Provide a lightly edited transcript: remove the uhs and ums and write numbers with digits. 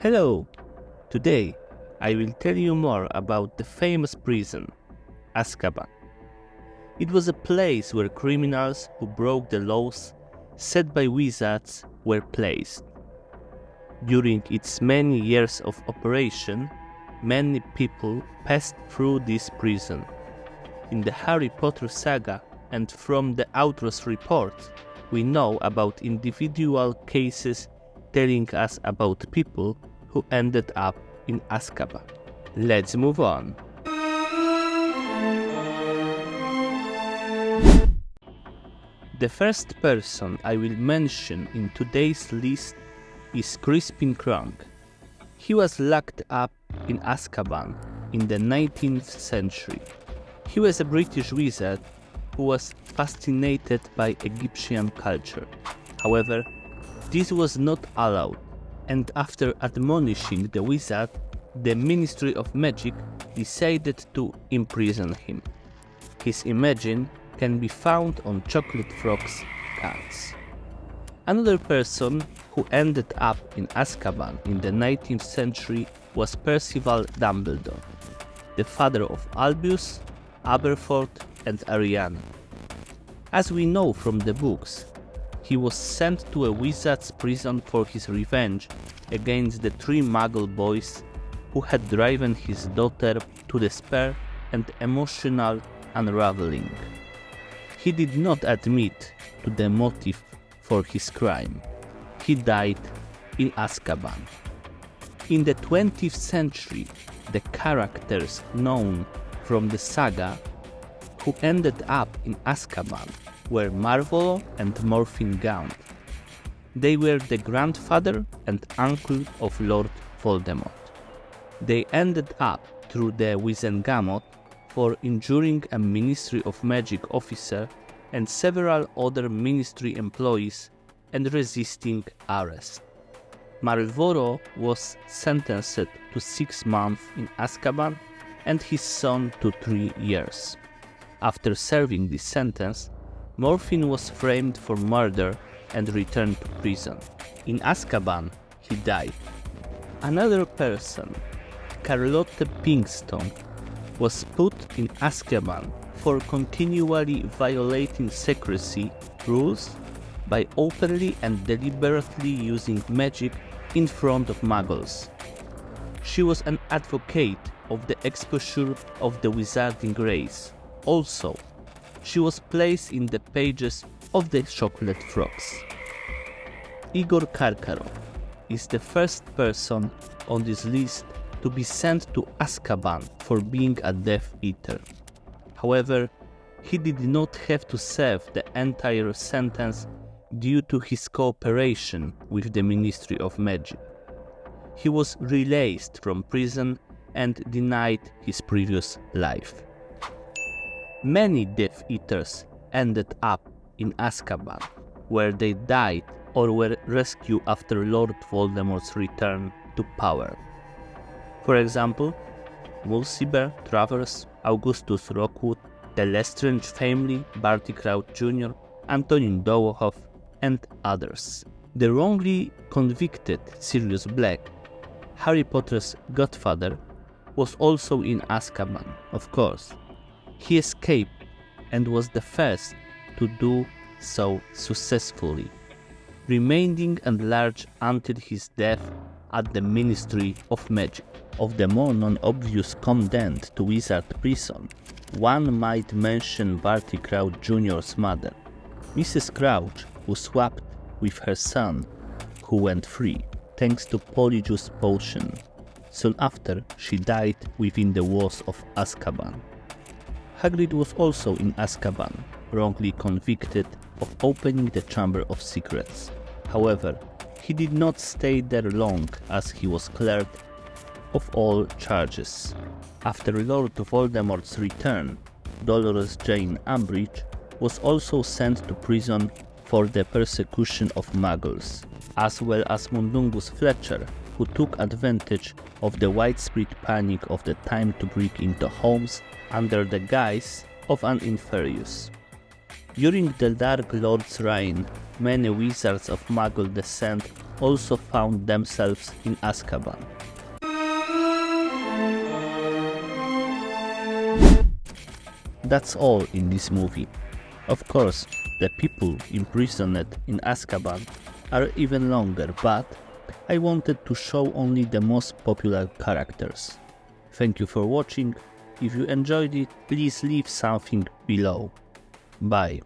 Hello! Today I will tell you more about the famous prison, Azkaban. It was a place where criminals who broke the laws set by wizards were placed. During its many years of operation, many people passed through this prison. In the Harry Potter saga and from the author's report, we know about individual cases telling us about people who ended up in Azkaban. Let's move on. The first person I will mention in today's list is Crispin Kronk. He was locked up in Azkaban in the 19th century. He was a British wizard who was fascinated by Egyptian culture. However, this was not allowed, and after admonishing the wizard, the Ministry of Magic decided to imprison him. His image can be found on Chocolate Frog's cards. Another person who ended up in Azkaban in the 19th century was Percival Dumbledore, the father of Albus, Aberforth, and Ariana. As we know from the books, he was sent to a wizard's prison for his revenge against the three Muggle boys who had driven his daughter to despair and emotional unraveling. He did not admit to the motive for his crime. He died in Azkaban. In the 20th century, the characters known from the saga who ended up in Azkaban were Marvolo and Morfin Gaunt. They were the grandfather and uncle of Lord Voldemort. They ended up through the Wizengamot for injuring a Ministry of Magic officer and several other ministry employees and resisting arrest. Marvolo was sentenced to 6 months in Azkaban and his son to 3 years. After serving this sentence, Morfin was framed for murder and returned to prison. In Azkaban, he died. Another person, Carlotta Pinkston, was put in Azkaban for continually violating secrecy rules by openly and deliberately using magic in front of Muggles. She was an advocate of the exposure of the wizarding race. Also, she was placed in the pages of the Chocolate Frogs. Igor Karkaroff is the first person on this list to be sent to Azkaban for being a Death Eater. However, he did not have to serve the entire sentence due to his cooperation with the Ministry of Magic. He was released from prison and denied his previous life. Many Death Eaters ended up in Azkaban, where they died or were rescued after Lord Voldemort's return to power. For example, Mulciber Travers, Augustus Rockwood, the Lestrange family, Barty Crouch Jr., Antonin Dolohov, and others. The wrongly convicted Sirius Black, Harry Potter's godfather, was also in Azkaban, of course. He escaped and was the first to do so successfully, remaining at large until his death at the Ministry of Magic. Of the more non-obvious condemned to wizard prison, one might mention Barty Crouch Jr.'s mother, Mrs. Crouch, who swapped with her son, who went free thanks to Polyjuice potion. Soon after, she died within the walls of Azkaban. Hagrid was also in Azkaban, wrongly convicted of opening the Chamber of Secrets. However, he did not stay there long as he was cleared of all charges. After Lord Voldemort's return, Dolores Jane Umbridge was also sent to prison for the persecution of Muggles, as well as Mundungus Fletcher, who took advantage of the widespread panic of the time to break into homes under the guise of an inferius. During the Dark Lord's reign, many wizards of Muggle descent also found themselves in Azkaban. That's all in this movie. Of course, the people imprisoned in Azkaban are even longer, but I wanted to show only the most popular characters. Thank you for watching. If you enjoyed it, please leave something below. Bye.